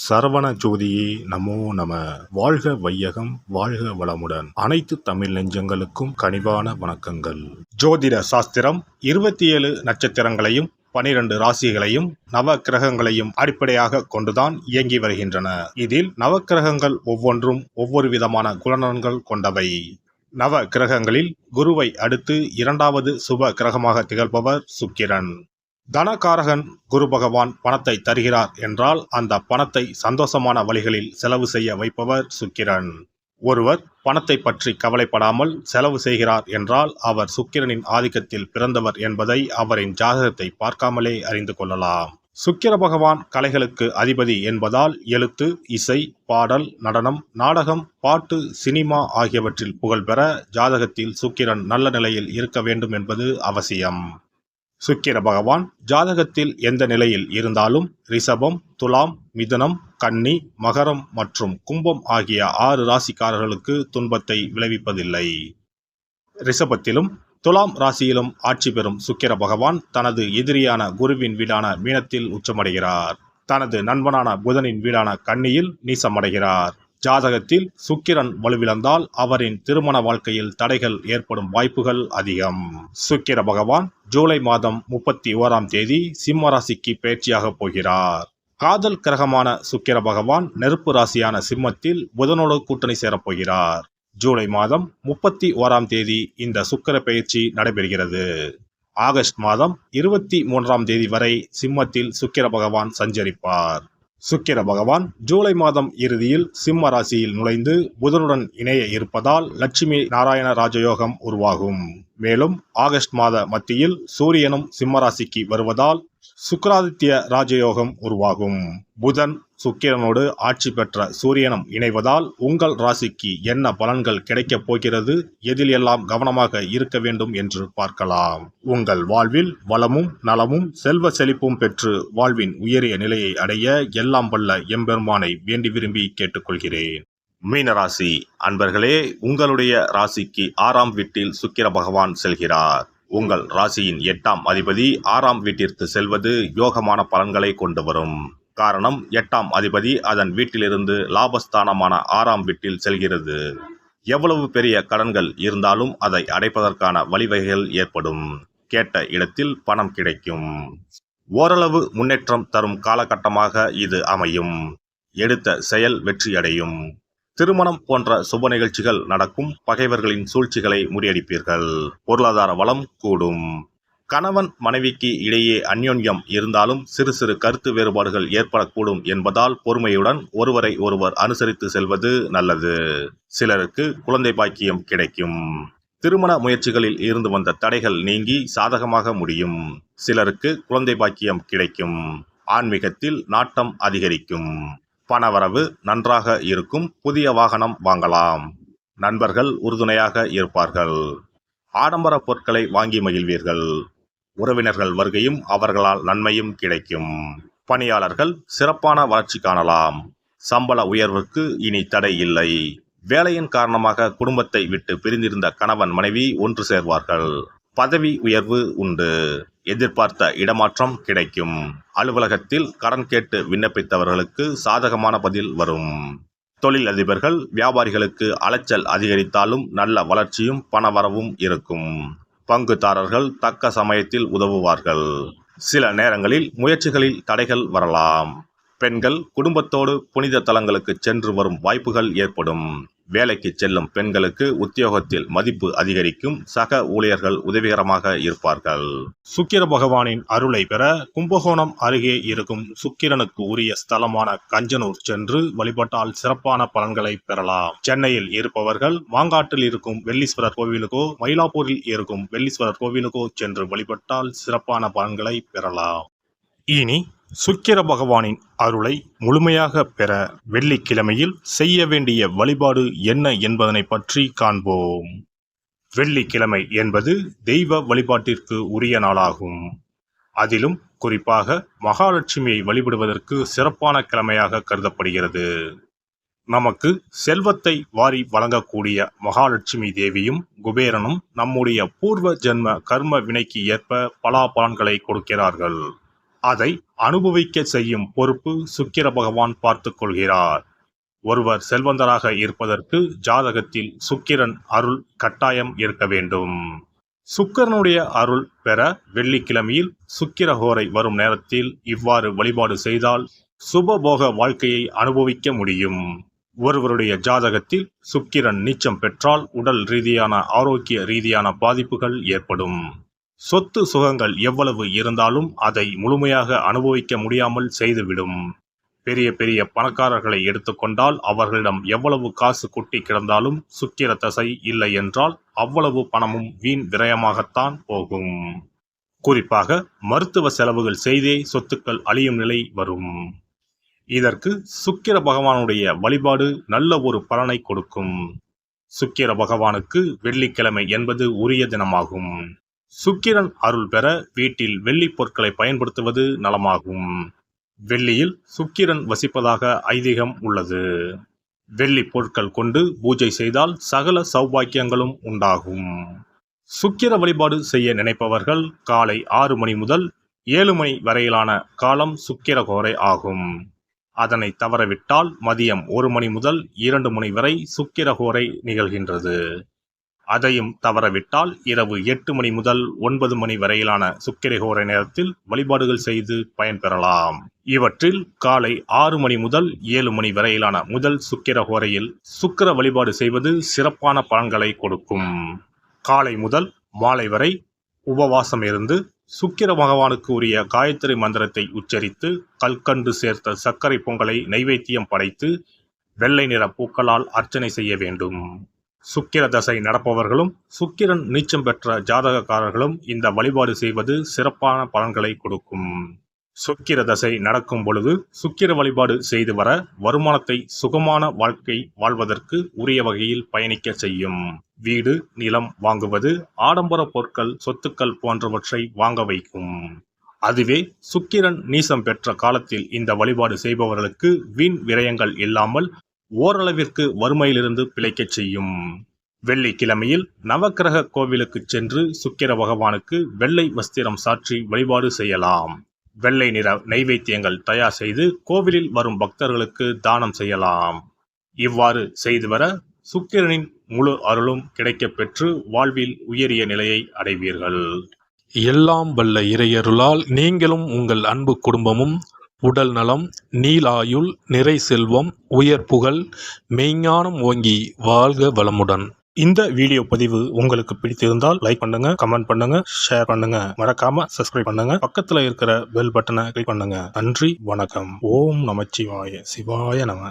சரவண ஜோதியே நமோ நம. வாழ்க வையகம், வாழ்க வளமுடன். அனைத்து தமிழ் நெஞ்சங்களுக்கும் கனிவான வணக்கங்கள். ஜோதிட சாஸ்திரம் 27 நட்சத்திரங்களையும் 12 ராசிகளையும் நவ கிரகங்களையும் அடிப்படையாக கொண்டுதான் இயங்கி வருகின்றன. இதில் நவக்கிரகங்கள் ஒவ்வொன்றும் ஒவ்வொரு விதமான குணநலன்கள் கொண்டவை. நவ கிரகங்களில் குருவை அடுத்து 2வது சுப கிரகமாக திகழ்பவர் சுக்கிரன். தனகாரகன் குரு பகவான் பணத்தை தருகிறார் என்றால் அந்த பணத்தை சந்தோஷமான வழிகளில் செலவு செய்ய வைப்பவர் சுக்கிரன். ஒருவர் பணத்தை பற்றி கவலைப்படாமல் செலவு செய்கிறார் என்றால் அவர் சுக்கிரனின் ஆதிக்கத்தில் பிறந்தவர் என்பதை அவரின் ஜாதகத்தை பார்க்காமலே அறிந்து கொள்ளலாம். சுக்கிர பகவான் கலைகளுக்கு அதிபதி என்பதால் எழுத்து, இசை, பாடல், நடனம், நாடகம், பாட்டு, சினிமா ஆகியவற்றில் புகழ்பெற ஜாதகத்தில் சுக்கிரன் நல்ல நிலையில் இருக்க வேண்டும் என்பது அவசியம். சுக்கிர பகவான் ஜாதகத்தில் எந்த நிலையில் இருந்தாலும் ரிஷபம், துலாம், மிதுனம், கன்னி, மகரம் மற்றும் கும்பம் ஆகிய 6 ராசிக்காரர்களுக்கு துன்பத்தை விளைவிப்பதில்லை. ரிஷபத்திலும் துலாம் ராசியிலும் ஆட்சி பெறும் சுக்கிர பகவான் தனது எதிரியான குருவின் வீடான மீனத்தில் உச்சமடைகிறார். தனது நண்பனான புதனின் வீடான கன்னியில் நீசமடைகிறார். ஜாதகத்தில் சுக்கிரன் வலுவிழந்தால் அவரின் திருமண வாழ்க்கையில் தடைகள் ஏற்படும் வாய்ப்புகள் அதிகம். சுக்கிர பகவான் ஜூலை மாதம் 31ஆம் தேதி சிம்ம ராசிக்கு பயிற்சியாக போகிறார். காதல் கிரகமான சுக்கிர பகவான் நெருப்பு ராசியான சிம்மத்தில் புதனோடு கூட்டணி சேரப்போகிறார். ஜூலை மாதம் 31ஆம் தேதி இந்த சுக்கிர பயிற்சி நடைபெறுகிறது. ஆகஸ்ட் மாதம் 23ஆம் தேதி வரை சிம்மத்தில் சுக்கிர பகவான் சஞ்சரிப்பார். சுக்கிர பகவான் ஜூலை மாதம் இறுதியில் சிம்ம ராசியில் நுழைந்து புதனுடன் இணைய இருப்பதால் லட்சுமி நாராயண ராஜயோகம் உருவாகும். மேலும் ஆகஸ்ட் மாத மத்தியில் சூரியனும் சிம்ம ராசிக்கு வருவதால் சுக்கிராதித்ய ராஜயோகம் உருவாகும். புதன் சுக்கிரனோடு ஆட்சி பெற்ற சூரியனும் இணைவதால் உங்கள் ராசிக்கு என்ன பலன்கள் கிடைக்கப் போகிறது, எதில் எல்லாம் கவனமாக இருக்க வேண்டும் என்று பார்க்கலாம். உங்கள் வாழ்வில் வளமும் நலமும் செல்வ செழிப்பும் பெற்று வாழ்வின் உயரிய நிலையை அடைய எல்லாம் வல்ல எம்பெருமானை வேண்டி விரும்பி கேட்டுக்கொள்கிறேன். மீனராசி அன்பர்களே, உங்களுடைய ராசிக்கு 6ஆம் வீட்டில் சுக்கிர பகவான் செல்கிறார். உங்கள் ராசியின் 8ஆம் அதிபதி 6ஆம் வீட்டிற்கு செல்வது யோகமான பலன்களை கொண்டு வரும். காரணம், 8ஆம் அதிபதி அதன் வீட்டிலிருந்து லாபஸ்தானமான 6ஆம் வீட்டில் செல்கிறது. எவ்வளவு பெரிய கடன்கள் இருந்தாலும் அதை அடைப்பதற்கான வழிவகைகள் ஏற்படும். கேட்ட இடத்தில் பணம் கிடைக்கும். ஓரளவு முன்னேற்றம் தரும் காலகட்டமாக இது அமையும். எடுத்த செயல் வெற்றியடையும். திருமணம் போன்ற சுப நிகழ்ச்சிகள் நடக்கும். பகைவர்களின் சூழ்ச்சிகளை முறியடிப்பீர்கள். பொருளாதார வளம் கூடும். கணவன் மனைவிக்கு இடையே அந்யோன்யம் இருந்தாலும் சிறு சிறு கருத்து வேறுபாடுகள் ஏற்படக்கூடும் என்பதால் பொறுமையுடன் ஒருவரை ஒருவர் அனுசரித்து செல்வது நல்லது. சிலருக்கு குழந்தை பாக்கியம் கிடைக்கும். திருமண முயற்சிகளில் இருந்து வந்த தடைகள் நீங்கி சாதகமாக முடியும். சிலருக்கு குழந்தை பாக்கியம் கிடைக்கும். ஆன்மீகத்தில் நாட்டம் அதிகரிக்கும். பணவரவு நன்றாக இருக்கும். புதிய வாகனம் வாங்கலாம். நண்பர்கள் உறுதுணையாக இருப்பார்கள். ஆடம்பர பொருட்களை வாங்கி மகிழ்வீர்கள். உறவினர்கள் வருகையும் அவர்களால் நன்மையும் கிடைக்கும். பணியாளர்கள் சிறப்பான வளர்ச்சி காணலாம். சம்பள உயர்வுக்கு இனி தடை இல்லை. வேலையின் காரணமாக குடும்பத்தை விட்டு பிரிந்திருந்த கணவன் மனைவி ஒன்று சேர்வார்கள். பதவி உயர்வு உண்டு. எதிர்பார்த்த இடமாற்றம் கிடைக்கும். அலுவலகத்தில் கடன் கேட்டு விண்ணப்பித்தவர்களுக்கு சாதகமான பதில் வரும். தொழிலதிபர்கள் வியாபாரிகளுக்கு அலைச்சல் அதிகரித்தாலும் நல்ல வளர்ச்சியும் பணவரவும் இருக்கும். பங்குதாரர்கள் தக்க சமயத்தில் உதவுவார்கள். சில நேரங்களில் முயற்சிகளில் தடைகள் வரலாம். பெண்கள் குடும்பத்தோடு புனித தலங்களுக்கு சென்று வரும் வாய்ப்புகள் ஏற்படும். வேலைக்கு செல்லும் பெண்களுக்கு உத்தியோகத்தில் மதிப்பு அதிகரிக்கும். சக ஊழியர்கள் உதவிகரமாக இருப்பார்கள். சுக்கிர பகவானின் அருளை பெற கும்பகோணம் அருகே இருக்கும் சுக்கிரனுக்கு உரிய ஸ்தலமான கஞ்சனூர் சென்று வழிபட்டால் சிறப்பான பலன்களை பெறலாம். சென்னையில் இருப்பவர்கள் மாங்காட்டில் இருக்கும் வெள்ளீஸ்வரர் கோவிலுக்கோ மயிலாப்பூரில் இருக்கும் வெள்ளீஸ்வரர் கோவிலுக்கோ சென்று வழிபட்டால் சிறப்பான பலன்களை பெறலாம். இனி சுக்கிர பகவானின் அருளை முழுமையாக பெற வெள்ளிக்கிழமையில் செய்ய வேண்டிய வழிபாடு என்ன என்பதனை பற்றி காண்போம். வெள்ளிக்கிழமை என்பது தெய்வ வழிபாட்டிற்கு உரிய நாளாகும். அதிலும் குறிப்பாக மகாலட்சுமியை வழிபடுவதற்கு சிறப்பான கிழமையாக கருதப்படுகிறது. நமக்கு செல்வத்தை வாரி வழங்கக்கூடிய மகாலட்சுமி தேவியும் குபேரனும் நம்முடைய பூர்வ ஜென்ம கர்ம வினைக்கு ஏற்ப பலாபலன்களை கொடுக்கிறார்கள். அதை அனுபவிக்க செய்யும் பொறுப்பு சுக்கிர பகவான் பார்த்துக் கொள்கிறார். ஒருவர் செல்வந்தராக இருப்பதற்கு ஜாதகத்தில் சுக்கிரன் அருள் கட்டாயம் இருக்க வேண்டும். சுக்கிரனுடைய அருள் பெற வெள்ளிக்கிழமையில் சுக்கிரஹோரை வரும் நேரத்தில் இவ்வாறு வழிபாடு செய்தால் சுபபோக வாழ்க்கையை அனுபவிக்க முடியும். ஒருவருடைய ஜாதகத்தில் சுக்கிரன் நீச்சம் பெற்றால் உடல் ரீதியான ஆரோக்கிய ரீதியான பாதிப்புகள் ஏற்படும். சொத்து சுகங்கள் எவ்வளவு இருந்தாலும் அதை முழுமையாக அனுபவிக்க முடியாமல் செய்துவிடும். பெரிய பெரிய பணக்காரர்களை எடுத்துக்கொண்டால் அவர்களிடம் எவ்வளவு காசு கொட்டி கிடந்தாலும் சுக்கிர தசை இல்லை என்றால் அவ்வளவு பணமும் வீண் விரயமாகத்தான் போகும். குறிப்பாக மருத்துவ செலவுகள் செய்தே சொத்துக்கள் அழியும் நிலை வரும். இதற்கு சுக்கிர பகவானுடைய வழிபாடு நல்ல ஒரு பலனை கொடுக்கும். சுக்கிர பகவானுக்கு வெள்ளிக்கிழமை என்பது உரிய தினமாகும். சுக்கிரன் அருள் பெற வீட்டில் வெள்ளி பொருட்களை பயன்படுத்துவது நலமாகும். வெள்ளியில் சுக்கிரன் வசிப்பதாக ஐதீகம் உள்ளது. வெள்ளி பொருட்கள் கொண்டு பூஜை செய்தால் சகல சௌபாக்கியங்களும் உண்டாகும். சுக்கிர வழிபாடு செய்ய நினைப்பவர்கள் காலை 6 மணி முதல் 7 மணி வரையிலான காலம் சுக்கிரஹோரை ஆகும். அதனை தவறவிட்டால் மதியம் 1 மணி முதல் 2 மணி வரை சுக்கிரஹோரை நிகழ்கின்றது. அதையும் தவறவிட்டால் இரவு 8 மணி முதல் 9 மணி வரையிலான சுக்கிரஹோரை நேரத்தில் வழிபாடுகள் செய்து பயன்பெறலாம். இவற்றில் காலை 6 மணி முதல் 7 மணி வரையிலான முதல் சுக்கிரஹோரையில் சுக்கிர வழிபாடு செய்வது சிறப்பான பலன்களை கொடுக்கும். காலை முதல் மாலை வரை உபவாசம் இருந்து சுக்கிர பகவானுக்கு உரிய காயத்ரி மந்திரத்தை உச்சரித்து கல்கண்டு சேர்த்த சர்க்கரை பொங்கலை நைவேத்தியம் படைத்து வெள்ளை நிற பூக்களால் அர்ச்சனை செய்ய வேண்டும். சுக்கிர தசை நடப்பவர்களும் சுக்கிரன் நீச்சம் பெற்ற ஜாதகக்காரர்களும் இந்த வழிபாடு செய்வது சிறப்பான பலன்களை கொடுக்கும். சுக்கிர தசை நடக்கும் பொழுது சுக்கிர வழிபாடு செய்து வர வருமானத்தை சுகமான வாழ்க்கை வாழ்வதற்கு உரிய வகையில் பயணிக்க செய்யும். வீடு நிலம் வாங்குவது, ஆடம்பர பொருட்கள் சொத்துக்கள் போன்றவற்றை வாங்க வைக்கும். அதுவே சுக்கிரன் நீசம் பெற்ற காலத்தில் இந்த வழிபாடு செய்பவர்களுக்கு வீண் விரயங்கள் இல்லாமல் ஓரளவிற்கு வறுமையிலிருந்து பிழைக்கச் செய்யும். வெள்ளிக்கிழமையில் நவக்கிரக கோவிலுக்கு சென்று சுக்கிர பகவானுக்கு வெள்ளை வஸ்திரம் சாற்றி வழிபாடு செய்யலாம். வெள்ளை நிற நைவேத்தியங்கள் தயார் செய்து கோவிலில் வரும் பக்தர்களுக்கு தானம் செய்யலாம். இவ்வாறு செய்து வர சுக்கிரனின் முழு அருளும் கிடைக்கப் பெற்று வாழ்வில் உயரிய நிலையை அடைவீர்கள். எல்லாம் வல்ல இறையருளால் நீங்களும் உங்கள் அன்பு குடும்பமும் உடல் நலம், நீலாயுள், நிறை செல்வம், உயர் புகழ், மெய்ஞானம் ஓங்கி வாழ்க வளமுடன். இந்த வீடியோ பதிவு உங்களுக்கு பிடித்திருந்தால் லைக் பண்ணுங்க, கமெண்ட் பண்ணுங்க, ஷேர் பண்ணுங்க, மறக்காம சப்ஸ்கிரைப் பண்ணுங்க, பக்கத்துல இருக்கிற பெல் பட்டனை கிளிக் பண்ணுங்க. நன்றி, வணக்கம். ஓம் நமச்சிவாய, சிவாய நம.